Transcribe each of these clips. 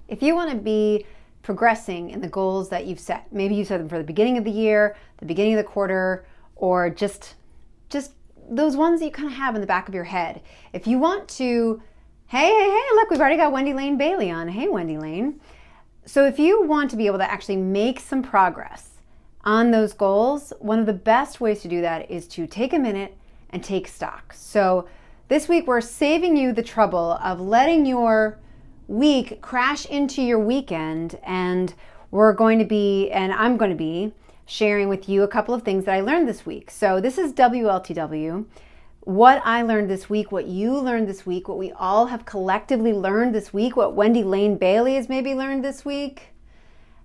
If you want to be progressing in the goals that you've set, maybe you set them for the beginning of the year, the beginning of the quarter, or just those ones that you kind of have in the back of your head. If you want to, hey, look, we've already got Wendy Lane Bailey on. Hey, Wendy Lane. So if you want to be able to actually make some progress on those goals, one of the best ways to do that is to take a minute and take stock. So this week we're saving you the trouble of letting your week crash into your weekend, and I'm going to be sharing with you a couple of things that I learned this week. So this is WLTW. What I learned this week, what you learned this week, what we all have collectively learned this week, what Wendy Lane Bailey has maybe learned this week,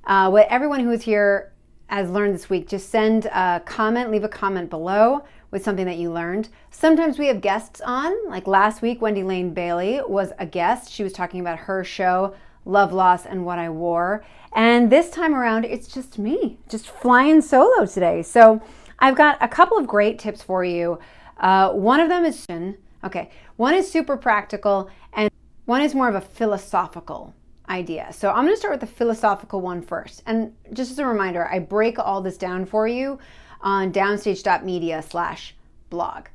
what everyone who is here has learned this week. Just send a comment, leave a comment below with something that you learned. Sometimes we have guests on, like last week, Wendy Lane Bailey was a guest. She was talking about her show, Love, Loss, and What I Wore. And this time around, it's just me, just flying solo today. So I've got a couple of great tips for you. One of them is, one is super practical and one is more of a philosophical idea. So I'm going to start with the philosophical one first. And just as a reminder, I break all this down for you on downstage.media/blog.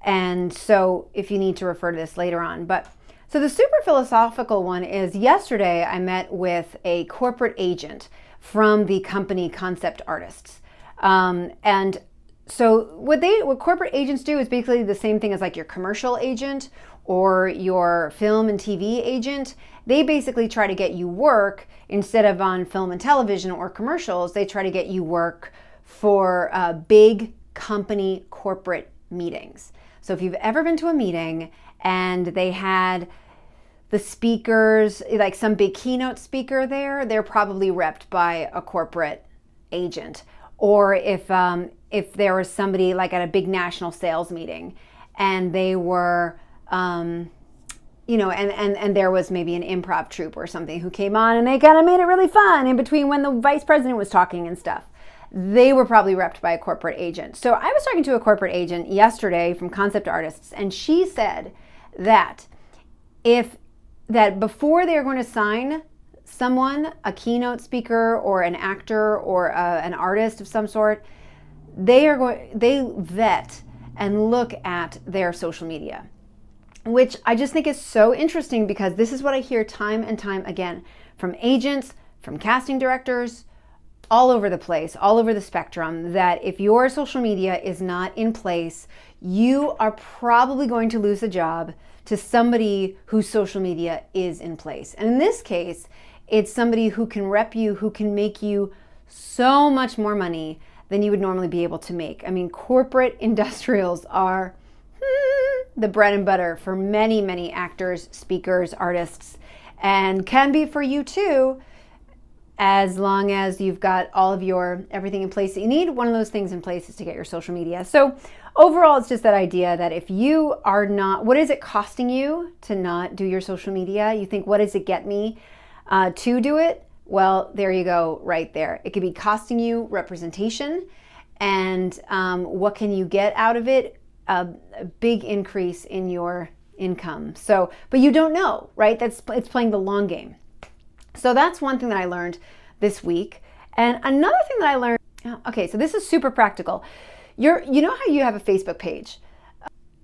And so if you need to refer to this later on, so the super philosophical one is, yesterday I met with a corporate agent from the company Concept Artists. And so what corporate agents do is basically the same thing as like your commercial agent or your film and TV agent. They basically try to get you work instead of on film and television or commercials. They try to get you work for big company corporate meetings. So if you've ever been to a meeting and they had the speakers, like some big keynote speaker there, they're probably repped by a corporate agent. Or if there was somebody like at a big national sales meeting and they were, and there was maybe an improv troupe or something who came on and they kind of made it really fun in between when the vice president was talking and stuff. They were probably repped by a corporate agent. So I was talking to a corporate agent yesterday from Concept Artists, and she said that before they're going to sign someone, a keynote speaker or an actor or an artist of some sort, they vet and look at their social media, which I just think is so interesting, because this is what I hear time and time again from agents, from casting directors, all over the place, all over the spectrum, that if your social media is not in place, you are probably going to lose a job to somebody whose social media is in place. And in this case, it's somebody who can rep you, who can make you so much more money than you would normally be able to make. I mean, corporate industrials are the bread and butter for many, many actors, speakers, artists, and can be for you too, as long as you've got all of everything in place that you need. One of those things in place is to get your social media. So overall, it's just that idea that if you are not, what is it costing you to not do your social media? You think, what does it get me to do it? Well, there you go, right there. It could be costing you representation, and what can you get out of it? A big increase in your income. So, but you don't know, right? It's playing the long game. So that's one thing that I learned this week. And another thing that I learned, okay, so this is super practical. You know how you have a Facebook page,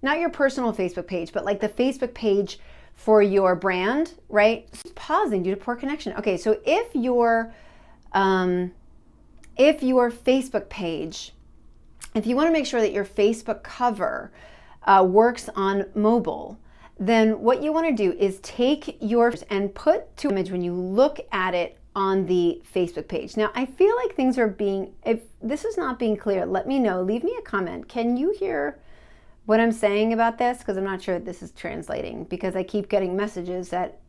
not your personal Facebook page, but like the Facebook page for your brand, right? Pausing due to poor connection. Okay, so if your Facebook page, if you want to make sure that your Facebook cover works on mobile, then what you want to do is take yours and put to image when you look at it on the Facebook page. Now, I feel like things are if this is not being clear, let me know. Leave me a comment. Can you hear what I'm saying about this? Because I'm not sure this is translating, because I keep getting messages that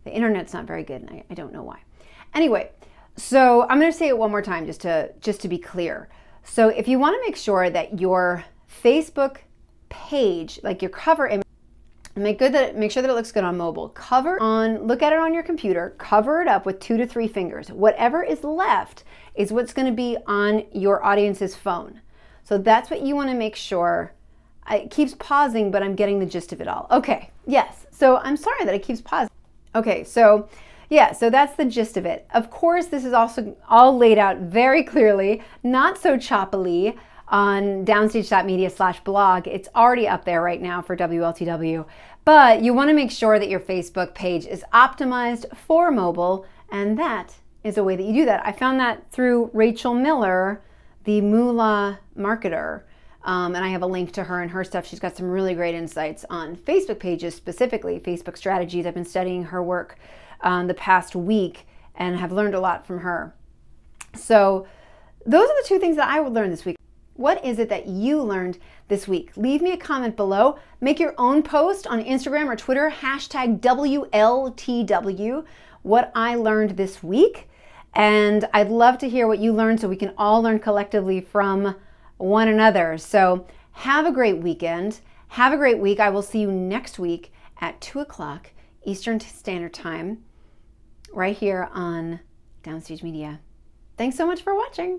the internet's not very good, and I don't know why. Anyway, so I'm going to say it one more time just to be clear. So if you want to make sure that your Facebook page, like your cover image, make sure that it looks good on mobile. Look at it on your computer, cover it up with 2 to 3 fingers. Whatever is left is what's going to be on your audience's phone. So that's what you want to make sure. It keeps pausing, but I'm getting the gist of it all. Okay, yes. So I'm sorry that it keeps pausing. Okay, so Yeah, so that's the gist of it. Of course, this is also all laid out very clearly, not so choppily, on downstage.media/blog. It's already up there right now for WLTW. But you want to make sure that your Facebook page is optimized for mobile, and that is a way that you do that. I found that through Rachel Miller, the Moolah marketer. And I have a link to her and her stuff. She's got some really great insights on Facebook pages, specifically Facebook strategies. I've been studying her work the past week and have learned a lot from her. So those are the two things that I would learn this week. What is it that you learned this week? Leave me a comment below. Make your own post on Instagram or Twitter, hashtag WLTW, what I learned this week. And I'd love to hear what you learned so we can all learn collectively from one another. So have a great weekend. Have a great week. I will see you next week at 2 o'clock Eastern Standard Time, right here on Downstage Media. Thanks so much for watching.